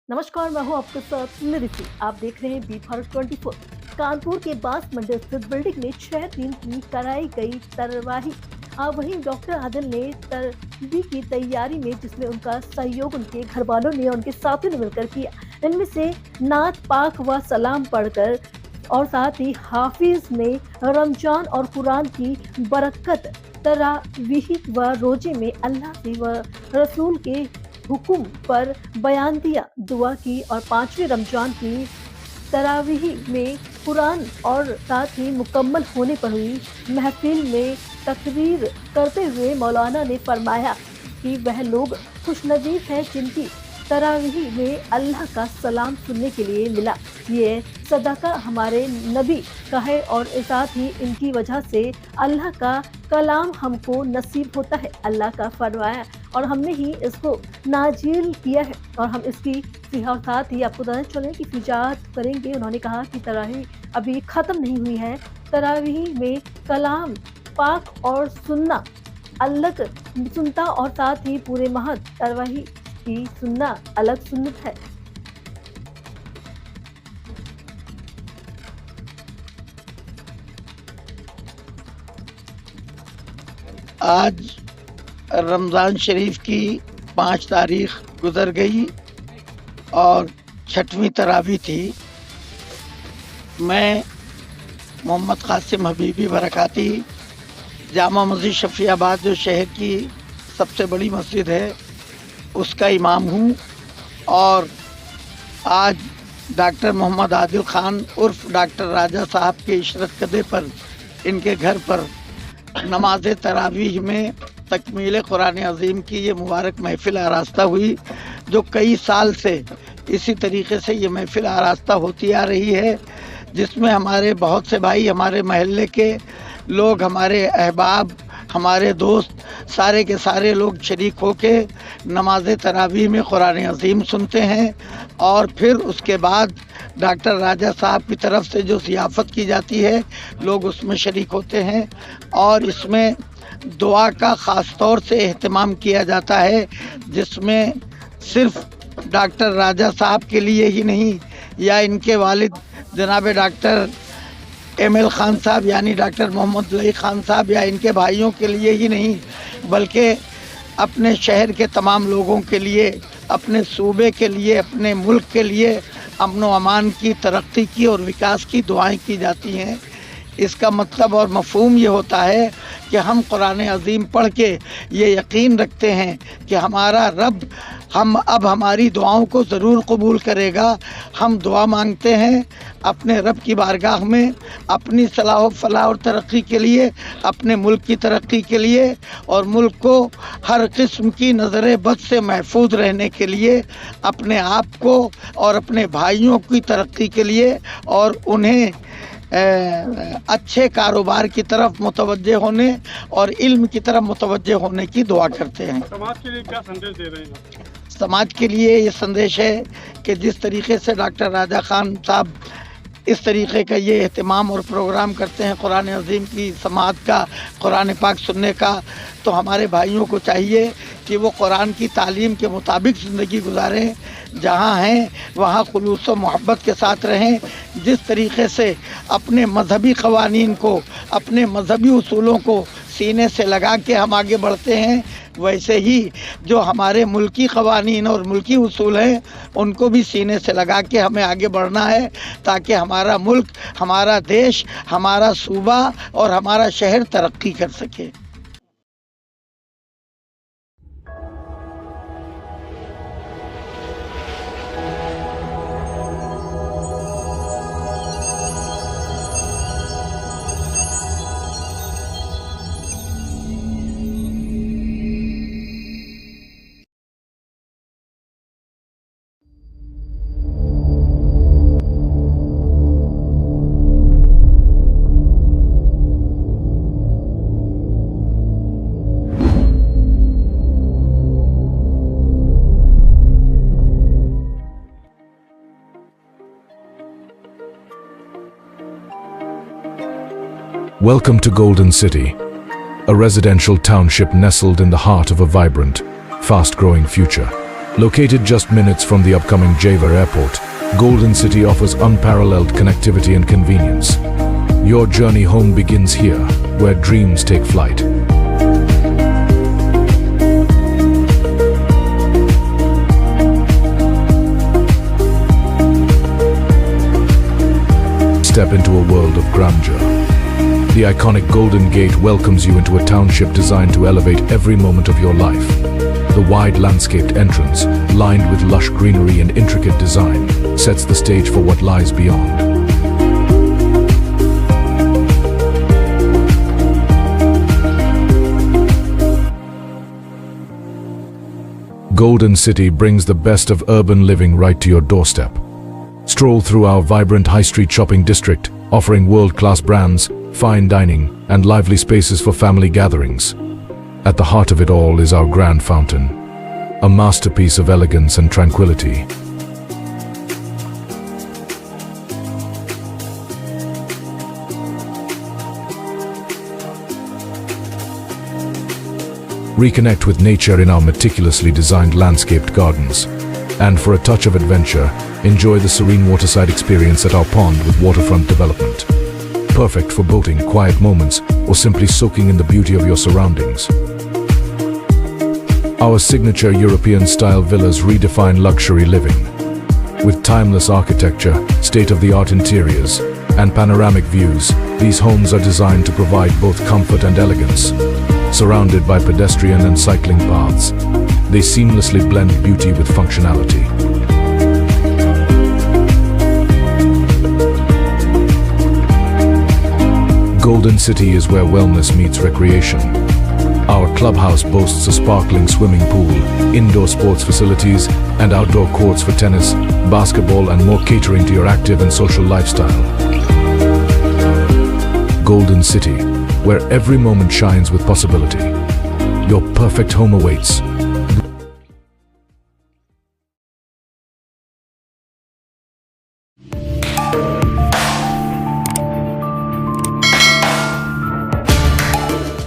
नमस्कार, मैं हूं आपके साथ निधि। आप देख रहे हैं बी भारत 24। कानपुर के बांस मंडल स्थित बिल्डिंग में 6 दिन की कराई गई तरवाही। वहीं डॉक्टर आदिल ने तरबी की तैयारी में जिसमें उनका सहयोग उनके घर वालों ने उनके साथियों ने मिलकर किया। इनमें से नात पाक व सलाम पढ़कर और साथ ही हाफिज ने रमजान और कुरान की बरकत तरावीह व रोजे में अल्लाह से व रसूल के हुक्म पर बयान दिया, दुआ की और 5वें रमजान की तरावीह में कुरान और साथ ही मुकम्मल होने पर हुई महफिल में तकरीर करते हुए मौलाना ने फरमाया कि वह लोग खुशनसीब हैं जिनकी तरावीह में अल्लाह का सलाम सुनने के लिए मिला। ये सदका हमारे नबी का है और साथ ही इनकी वजह से अल्लाह का कलाम हमको नसीब होता है। अल्लाह का फरमाया और हमने ही इसको नाजिल किया है और हम इसकी साथ ही आपको बताना चले कि फिजात करेंगे। उन्होंने कहा कि तरावीह अभी ख़त्म नहीं हुई है। तरावीह में कलाम पाक और सुन्ना अलग सुनता और साथ ही पूरे माह तरावीह की सुन्ना अलग सुन्नत है। आज रमज़ान शरीफ की 5 तारीख गुजर गई और 6वीं तरावी थी। मैं मोहम्मद कासिम हबीबी बरकाती जामा मस्जिद शफियाबाद जो शहर की सबसे बड़ी मस्जिद है उसका इमाम हूँ और आज डॉक्टर मोहम्मद आदिल खान उर्फ डॉक्टर राजा साहब के इशरत कदे पर इनके घर पर नमाज तरावीह में तकमील कुरान अज़ीम की ये मुबारक महफ़िल आरास्ता हुई, जो कई साल से इसी तरीके से ये महफ़िल आरास्ता होती आ रही है, जिसमें हमारे बहुत से भाई, हमारे महल्ले के लोग, हमारे अहबाब, हमारे दोस्त सारे के सारे लोग शरीक होके नमाज तरावीह में कुरान अज़ीम सुनते हैं और फिर उसके बाद डॉक्टर राजा साहब की तरफ से जो ज़ियाफ़त की जाती है लोग उसमें शरीक होते हैं और इसमें दुआ का ख़ास तौर से एहतमाम किया जाता है, जिसमें सिर्फ डॉक्टर राजा साहब के लिए ही नहीं या इनके वालिद जनाब डॉक्टर एम.एल. खान साहब यानी डॉक्टर मोहम्मद लई खान साहब या इनके भाइयों के लिए ही नहीं, बल्कि अपने शहर के तमाम लोगों के लिए, अपने सूबे के लिए, अपने मुल्क के लिए अमन व अमान की, तरक्की की और विकास की दुआएं की जाती हैं। इसका मतलब और मफ़हूम ये होता है कि हम कुरान अज़ीम पढ़ के ये यकीन रखते हैं कि हमारा रब अब हमारी दुआओं को ज़रूर कबूल करेगा। हम दुआ मांगते हैं अपने रब की बारगाह में अपनी सलाह फलाह और तरक्की के लिए, अपने मुल्क की तरक्की के लिए और मुल्क को हर किस्म की नज़र बद से महफूज रहने के लिए, अपने आप को और अपने भाइयों की तरक्की के लिए और उन्हें अच्छे कारोबार की तरफ मुतवज्जे होने और इल्म की तरफ मुतवज्जे होने की दुआ करते हैं। समाज के लिए क्या संदेश दे रहे हैं? समाज के लिए ये संदेश है कि जिस तरीके से डॉक्टर राजा खान साहब इस तरीके का ये एहतमाम और प्रोग्राम करते हैं कुरान अज़ीम की समाअत का, कुरान पाक सुनने का, तो हमारे भाइयों को चाहिए कि वो कुरान की तालीम के मुताबिक ज़िंदगी गुजारें, जहाँ हैं वहाँ खुलूस व मोहब्बत के साथ रहें। जिस तरीके से अपने मजहबी क़वानीन को, अपने मजहबी उसूलों को सीने से लगा के हम आगे बढ़ते हैं, वैसे ही जो हमारे मुल्की क़वानीन और मुल्की उसूल हैं उनको भी सीने से लगा के हमें आगे बढ़ना है, ताकि हमारा मुल्क, हमारा देश, हमारा सूबा और हमारा शहर तरक्की कर सके। Welcome to Golden City, a residential township nestled in the heart of a vibrant, fast-growing future. Located just minutes from the upcoming Jewar Airport, Golden City offers unparalleled connectivity and convenience. Your journey home begins here, where dreams take flight. Step into a world of grandeur. The iconic Golden Gate welcomes you into a township designed to elevate every moment of your life. The wide landscaped entrance, lined with lush greenery and intricate design, sets the stage for what lies beyond. Golden City brings the best of urban living right to your doorstep. Stroll through our vibrant high street shopping district, offering world-class brands, fine dining, and lively spaces for family gatherings. At the heart of it all is our grand fountain, a masterpiece of elegance and tranquility. Reconnect with nature in our meticulously designed landscaped gardens. And for a touch of adventure, enjoy the serene waterside experience at our pond with waterfront development. Perfect for boating, quiet moments, or simply soaking in the beauty of your surroundings. Our signature European-style villas redefine luxury living. With timeless architecture, state-of-the-art interiors, and panoramic views, these homes are designed to provide both comfort and elegance. Surrounded by pedestrian and cycling paths, they seamlessly blend beauty with functionality. Golden City is where wellness meets recreation. Our clubhouse boasts a sparkling swimming pool, indoor sports facilities, and outdoor courts for tennis, basketball, and more, catering to your active and social lifestyle. Golden City, where every moment shines with possibility. Your perfect home awaits.